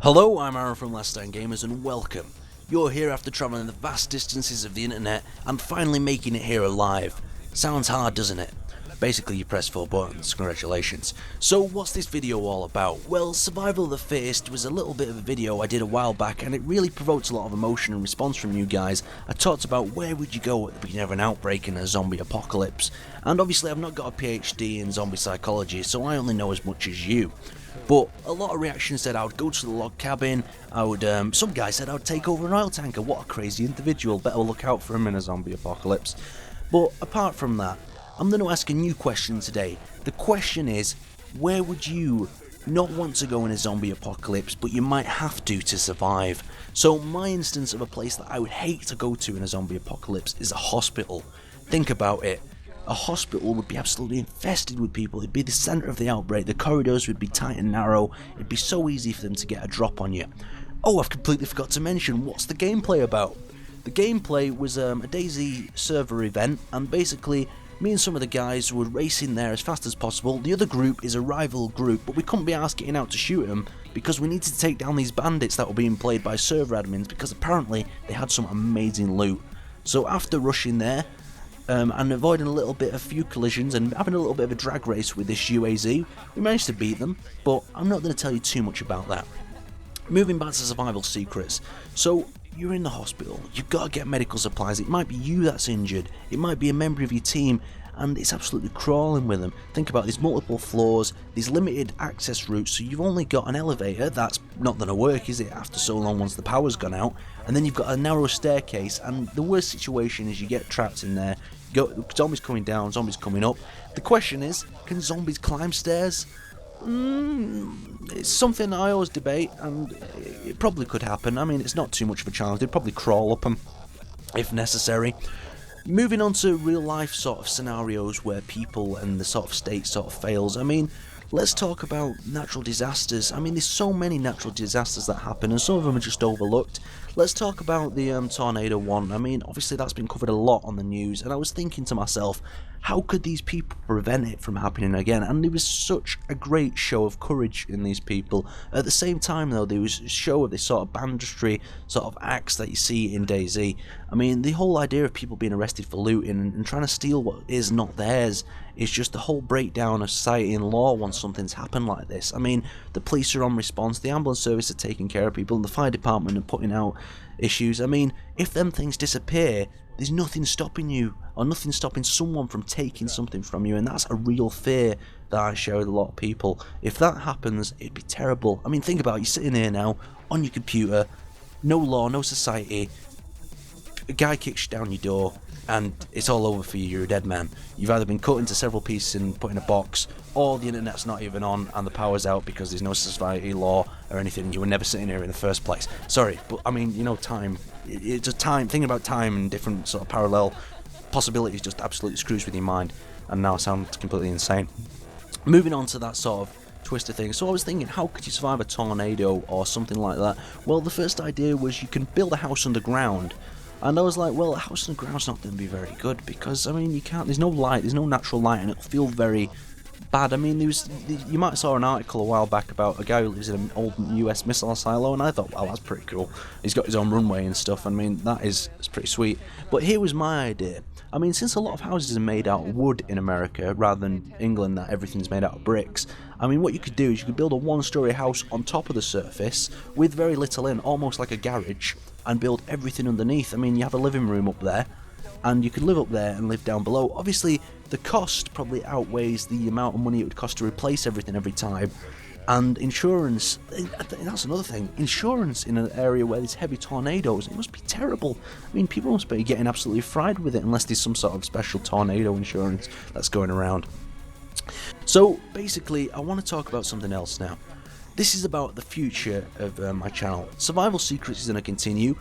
Hello, I'm Aaron from LastStandGamers and welcome. You're here after travelling the vast distances of the internet and finally making it here alive. Sounds hard, doesn't it? Basically you press 4 buttons, congratulations. So what's this video all about? Well, Survival of the Fittest was a little bit of a video I did a while back and it really provoked a lot of emotion and response from you guys. I talked about where would you go at the beginning of an outbreak in a zombie apocalypse. And obviously I've not got a PhD in zombie psychology, so I only know as much as you. But a lot of reactions said I would go to the log cabin, some guy said I would take over an oil tanker. What a crazy individual, better look out for him in a zombie apocalypse. But apart from that, I'm going to ask a new question today. The question is, where would you not want to go in a zombie apocalypse, but you might have to survive? So my instance of a place that I would hate to go to in a zombie apocalypse is a hospital. Think about it. A hospital would be absolutely infested with people. It'd be the centre of the outbreak. The corridors would be tight and narrow. It'd be so easy for them to get a drop on you. Oh, I've completely forgot to mention, what's the gameplay about? The gameplay was a Dayz.I server event, and basically me and some of the guys were racing there as fast as possible. The other group is a rival group, but we couldn't be asked getting out to shoot them because we needed to take down these bandits that were being played by server admins because apparently they had some amazing loot. So after rushing there, and avoiding a few collisions and having a little bit of a drag race with this UAZ, we managed to beat them, but I'm not going to tell you too much about that. Moving back to survival secrets. So, you're in the hospital, you've got to get medical supplies. It might be you that's injured, it might be a member of your team, and it's absolutely crawling with them. Think about these multiple floors, these limited access routes, so you've only got an elevator. That's not going to work, is it, after so long once the power's gone out? And then you've got a narrow staircase, and the worst situation is you get trapped in there. Zombies coming down, zombies coming up. The question is, can zombies climb stairs? It's something I always debate, and it probably could happen. I mean, it's not too much of a challenge. They'd probably crawl up them if necessary. Moving on to real life sort of scenarios where people and the sort of state sort of fails. I mean, let's talk about natural disasters. I mean, there's so many natural disasters that happen, and some of them are just overlooked. Let's talk about the tornado one. I mean, obviously that's been covered a lot on the news, and I was thinking to myself, how could these people prevent it from happening again? And there was such a great show of courage in these people. At the same time, though, there was a show of this sort of banditry sort of acts that you see in Dayz.I. I mean, the whole idea of people being arrested for looting and trying to steal what is not theirs is just the whole breakdown of society and law once something's happened like this. I mean, the police are on response, the ambulance service are taking care of people, and the fire department are putting out issues. I mean, if them things disappear, there's nothing stopping you, or nothing stopping someone from taking something from you, and that's a real fear that I share with a lot of people. If that happens, it'd be terrible. I mean, think about it, you're sitting here now, on your computer, no law, no society, a guy kicks down your door, and it's all over for you, you're a dead man. You've either been cut into several pieces and put in a box, or the internet's not even on and the power's out because there's no society, law, or anything. You were never sitting here in the first place. Sorry, but I mean, you know, time. It's just time, thinking about time and different sort of parallel possibilities just absolutely screws with your mind, and now I sound completely insane. Moving on to that sort of twister thing. So I was thinking, how could you survive a tornado or something like that? Well, the first idea was you can build a house underground. And I was like, well, a house on the ground's not going to be very good because, I mean, there's no light, there's no natural light, and it'll feel very bad. I mean, you might have saw an article a while back about a guy who lives in an old US missile silo, and I thought, wow, that's pretty cool. He's got his own runway and stuff. I mean, it's pretty sweet. But here was my idea. I mean, since a lot of houses are made out of wood in America, rather than England that everything's made out of bricks, I mean, what you could do is you could build a one-story house on top of the surface with very little in, almost like a garage, and build everything underneath. I mean, you have a living room up there, and you could live up there and live down below. Obviously, the cost probably outweighs the amount of money it would cost to replace everything every time. And insurance, that's another thing. Insurance in an area where there's heavy tornadoes, it must be terrible. I mean, people must be getting absolutely fried with it unless there's some sort of special tornado insurance that's going around. So, basically, I want to talk about something else now. This is about the future of my channel. Survival Secrets is going to continue.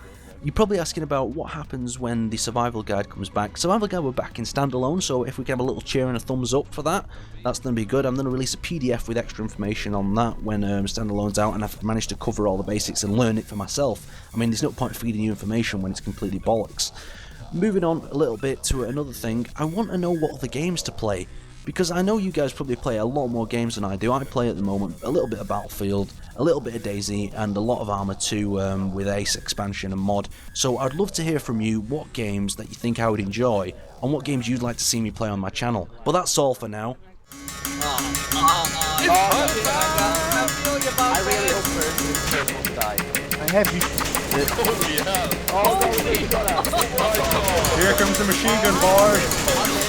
You're probably asking about what happens when the Survival Guide comes back. Survival Guide, we're back in standalone, so if we can have a little cheer and a thumbs up for that, that's going to be good. I'm going to release a PDF with extra information on that when standalone's out, and I've managed to cover all the basics and learn it for myself. I mean, there's no point feeding you information when it's completely bollocks. Moving on a little bit to another thing, I want to know what other games to play. because I know you guys probably play a lot more games than I do. I play at the moment a little bit of Battlefield, a little bit of Dayz.I, and a lot of Arma 2 with Ace expansion and mod. So I'd love to hear from you what games that you think I would enjoy, and what games you'd like to see me play on my channel. But that's all for now. I really hope Fittest won't die. I have you. Oh, no, he got out. Here comes the machine gun, boys.